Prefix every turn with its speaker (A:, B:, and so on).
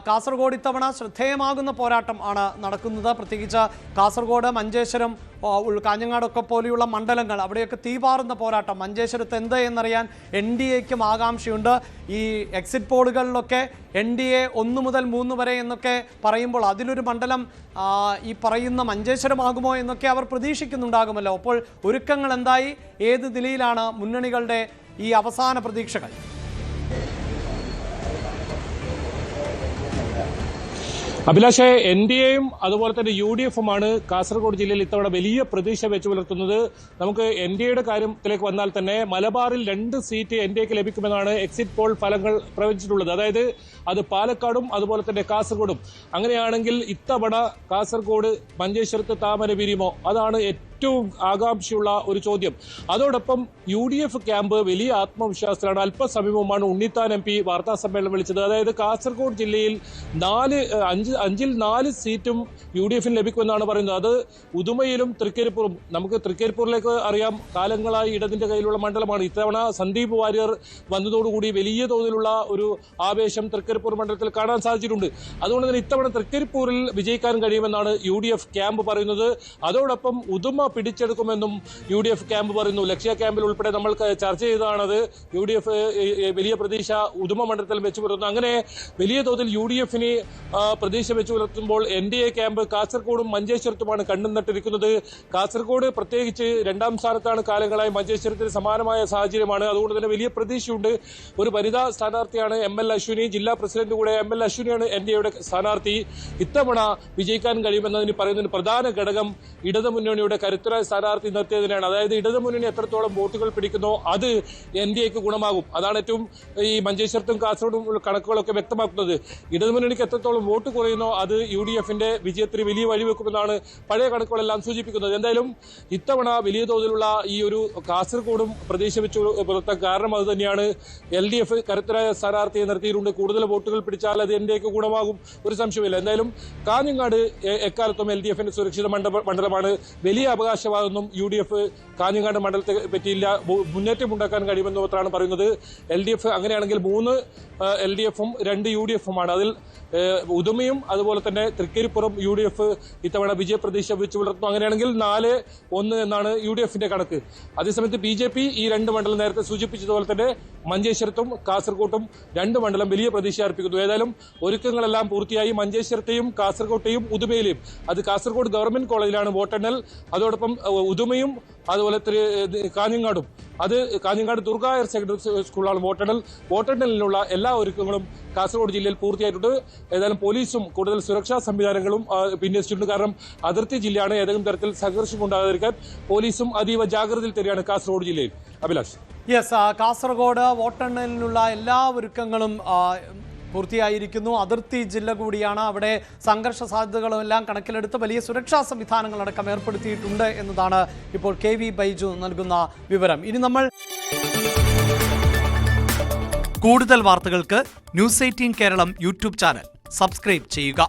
A: കാസർഗോഡ് ഇത്തവണ ശ്രദ്ധേയമാകുന്ന പോരാട്ടം ആണ് നടക്കുന്നത്. പ്രത്യേകിച്ച് കാസർഗോഡ്, മഞ്ചേശ്വരം, കാഞ്ഞങ്ങാടൊക്കെ പോലെയുള്ള മണ്ഡലങ്ങൾ, അവിടെയൊക്കെ തീപാറുന്ന പോരാട്ടം. മഞ്ചേശ്വരത്ത് എന്ത് എന്നറിയാൻ NDAയ്ക്കും ആകാംക്ഷയുണ്ട്. ഈ എക്സിറ്റ് പോളുകളിലൊക്കെ NDA 1 മുതൽ 3 വരെ എന്നൊക്കെ പറയുമ്പോൾ അതിലൊരു മണ്ഡലം ഈ പറയുന്ന മഞ്ചേശ്വരമാകുമോ എന്നൊക്കെ അവർ പ്രതീക്ഷിക്കുന്നുണ്ടാകുമല്ലോ. അപ്പോൾ ഒരുക്കങ്ങൾ എന്തായി? ഏത് നിലയിലാണ് മുന്നണികളുടെ ഈ അവസാന പ്രതീക്ഷകൾ?
B: അഭിലാഷേ, NDAയും അതുപോലെ തന്നെ UDF-ഉമാണ് കാസർഗോഡ് ജില്ലയിൽ ഇത്തവണ വലിയ പ്രതീക്ഷ വെച്ചു പുലർത്തുന്നത്. നമുക്ക് NDAയുടെ കാര്യത്തിലേക്ക് വന്നാൽ തന്നെ മലബാറിൽ 2 സീറ്റ് NDAക്ക് ലഭിക്കുമെന്നാണ് എക്സിറ്റ് പോൾ ഫലങ്ങൾ പ്രവചിച്ചിട്ടുള്ളത്. അതായത് അത് പാലക്കാടും അതുപോലെ തന്നെ കാസർഗോഡും. അങ്ങനെയാണെങ്കിൽ ഇത്തവണ കാസർഗോഡ് മഞ്ചേശ്വരത്ത് താമര വിരിയുമോ? അതാണ് ഏറ്റവും ആകാംക്ഷയുള്ള ഒരു ചോദ്യം. അതോടൊപ്പം UDF ക്യാമ്പ് വലിയ ആത്മവിശ്വാസത്തിലാണ്. അല്പസമയം മുമ്പാണ് ഉണ്ണിത്താൻ MP വാർത്താ സമ്മേളനം വിളിച്ചത്. അതായത് കാസർഗോഡ് ജില്ലയിൽ 5-ൽ 4 സീറ്റും UDF-ന് ലഭിക്കുമെന്നാണ് പറയുന്നത്. അത് ഉദുമയിലും തൃക്കരിപ്പൂറും. നമുക്ക് തൃക്കരിപ്പൂരിലേക്ക് അറിയാം, കാലങ്ങളായി ഇടതിന്റെ കയ്യിലുള്ള മണ്ഡലമാണ്. ഇത്തവണ സന്ദീപ് വാര്യർ വന്നതോടുകൂടി വലിയ തോതിലുള്ള ഒരു ആവേശം തൃക്കരിപ്പൂർ മണ്ഡലത്തിൽ കാണാൻ സാധിച്ചിട്ടുണ്ട്. അതുകൊണ്ട് തന്നെ ഇത്തവണ തൃക്കരിപ്പൂരിൽ വിജയിക്കാൻ കഴിയുമെന്നാണ് UDF ക്യാമ്പ് പറയുന്നത്. അതോടൊപ്പം ഉദുമ പിടിച്ചെടുക്കുമെന്നും UDF ക്യാമ്പ് പറയുന്നു. ലക്ഷ്യ ക്യാമ്പിൽ ഉൾപ്പെടെ നമ്മൾ ചർച്ച ചെയ്തതാണത്. UDF വലിയ പ്രതീക്ഷ ഉദുമ മണ്ഡലത്തിൽ വെച്ചു പുലർത്തുന്നു. അങ്ങനെ വലിയ തോതിൽ UDF-ന് പ്രതീക്ഷ വെച്ചു പുലർത്തുമ്പോൾ NDA ക്യാമ്പ് കാസർഗോഡും മഞ്ചേശ്വരത്തുമാണ് കണ്ണും നട്ടിരിക്കുന്നത്. കാസർഗോഡ് പ്രത്യേകിച്ച് 2ാം സ്ഥാനത്താണ് കാലങ്ങളായി. മഞ്ചേശ്വരത്തിന് സമാനമായ സാഹചര്യമാണ്. അതുകൊണ്ട് തന്നെ വലിയ പ്രതീക്ഷയുണ്ട്. ഒരു വനിതാ സ്ഥാനാർത്ഥിയാണ് ML അശ്വിനി, ജില്ലാ പ്രസിഡന്റ് കൂടെ ML അശ്വിനിയാണ് NDAയുടെ സ്ഥാനാർത്ഥി. ഇത്തവണ വിജയിക്കാൻ കഴിയുമെന്നതിന് പറയുന്നതിന് പ്രധാന ഘടകം ഇടതുമുന്നണിയുടെ കരുത്തരായ സ്ഥാനാർത്ഥി നിർത്തിയതിനാണ്. അതായത് ഇടതുമുന്നണി എത്രത്തോളം വോട്ടുകൾ പിടിക്കുന്നോ അത് NDAക്ക് ഗുണമാകും. അതാണ് ഏറ്റവും ഈ മഞ്ചേശ്വരത്തും കാസർഗോഡും കണക്കുകളൊക്കെ വ്യക്തമാക്കുന്നത്. ഇടതുമുന്നണിക്ക് എത്രത്തോളം വോട്ട് കുറയുന്നോ അത് UDF-ന്റെ വിജയത്തിന് വലിയ വഴിവെക്കുമെന്നാണ് പഴയ കണക്കുകളെല്ലാം സൂചിപ്പിക്കുന്നത്. എന്തായാലും ഇത്തവണ വലിയ തോതിലുള്ള ഈ ഒരു കാസർഗോഡും പ്രതീക്ഷ വെച്ച് പുലർത്താൻ കാരണം അത് തന്നെയാണ്. LDF കരുത്തരായ സ്ഥാനാർത്ഥിയെ നിർത്തിയിട്ടുണ്ട്. കൂടുതൽ വോട്ടുകൾ പിടിച്ചാൽ അത് NDAക്ക് ഗുണമാകും, ഒരു സംശയമില്ല. എന്തായാലും കാഞ്ഞങ്ങാട് എക്കാലത്തും LDF-ന്റെ സുരക്ഷിത മണ്ഡലമാണ്. വലിയ അവകാശവാദമൊന്നും UDF കാഞ്ഞങ്ങാട് മണ്ഡലത്തെ പറ്റിയില്ല. മുന്നേറ്റം ഉണ്ടാക്കാൻ കഴിയുമെന്ന് മാത്രമാണ് പറയുന്നത്. LDF അങ്ങനെയാണെങ്കിൽ 3 LDF-ഉം 2 UDF-ഉമാണ്. അതിൽ ഉദുമയും അതുപോലെ തന്നെ തൃക്കരിപ്പുറം UDF ഇത്തവണ വിജയപ്രതീക്ഷ വെച്ച് പുലർത്തുന്നു. അങ്ങനെയാണെങ്കിൽ 4-1 എന്നാണ് UDF-ന്റെ കണക്ക്. അതേസമയത്ത് BJP ഈ 2 മണ്ഡലം നേരത്തെ സൂചിപ്പിച്ചതുപോലെ തന്നെ മഞ്ചേശ്വരത്തും കാസർഗോട്ടും 2 മണ്ഡലം വലിയ പ്രതീക്ഷ അർപ്പിക്കുന്നു. ഏതായാലും ഒരുക്കങ്ങളെല്ലാം പൂർത്തിയായി. മഞ്ചേശ്വരത്തെയും കാസർഗോട്ടെയും ഉദുമയിലെയും, അത് കാസർഗോഡ് ഗവൺമെന്റ് കോളേജിലാണ് വോട്ടെണ്ണൽ. അതോടൊപ്പം ഉദുമയും അതുപോലെ കാഞ്ഞങ്ങാടും, അത് കാഞ്ഞങ്ങാട് ദുർഗ ഹയർ സെക്കൻഡറി സ്കൂളാണ് വോട്ടെണ്ണലിനുള്ള എല്ലാ ഒരുക്കങ്ങളും കാസർഗോഡ് ജില്ലയിൽ പൂർത്തിയായിട്ടുണ്ട്. ഏതായാലും പോലീസും കൂടുതൽ സുരക്ഷാ സംവിധാനങ്ങളും വിന്യസിച്ചിട്ടുണ്ട്. കാരണം അതിർത്തി ജില്ലയാണ്. ഏതെങ്കിലും തരത്തിൽ സംഘർഷം ഉണ്ടാകാതിരിക്കാൻ പോലീസും അതീവ ജാഗ്രതയിൽ തന്നെയാണ് കാസർഗോഡ് ജില്ലയിൽ. അഭിലാഷ്.
A: കാസർഗോഡ് വോട്ടെണ്ണലിനുള്ള എല്ലാ ഒരുക്കങ്ങളും പൂർത്തിയായിരിക്കുന്നു. അതിർത്തി ജില്ല കൂടിയാണ്. അവിടെ സംഘർഷ സാധ്യതകളും എല്ലാം കണക്കിലെടുത്ത് വലിയ സുരക്ഷാ സംവിധാനങ്ങളടക്കം ഏർപ്പെടുത്തിയിട്ടുണ്ട് എന്നതാണ് ഇപ്പോൾ KV ബൈജു നൽകുന്ന വിവരം. ഇനി നമ്മൾ കൂടുതൽ വാർത്തകൾക്ക് News 18 Keralam YouTube channel subscribe ചെയ്യുക.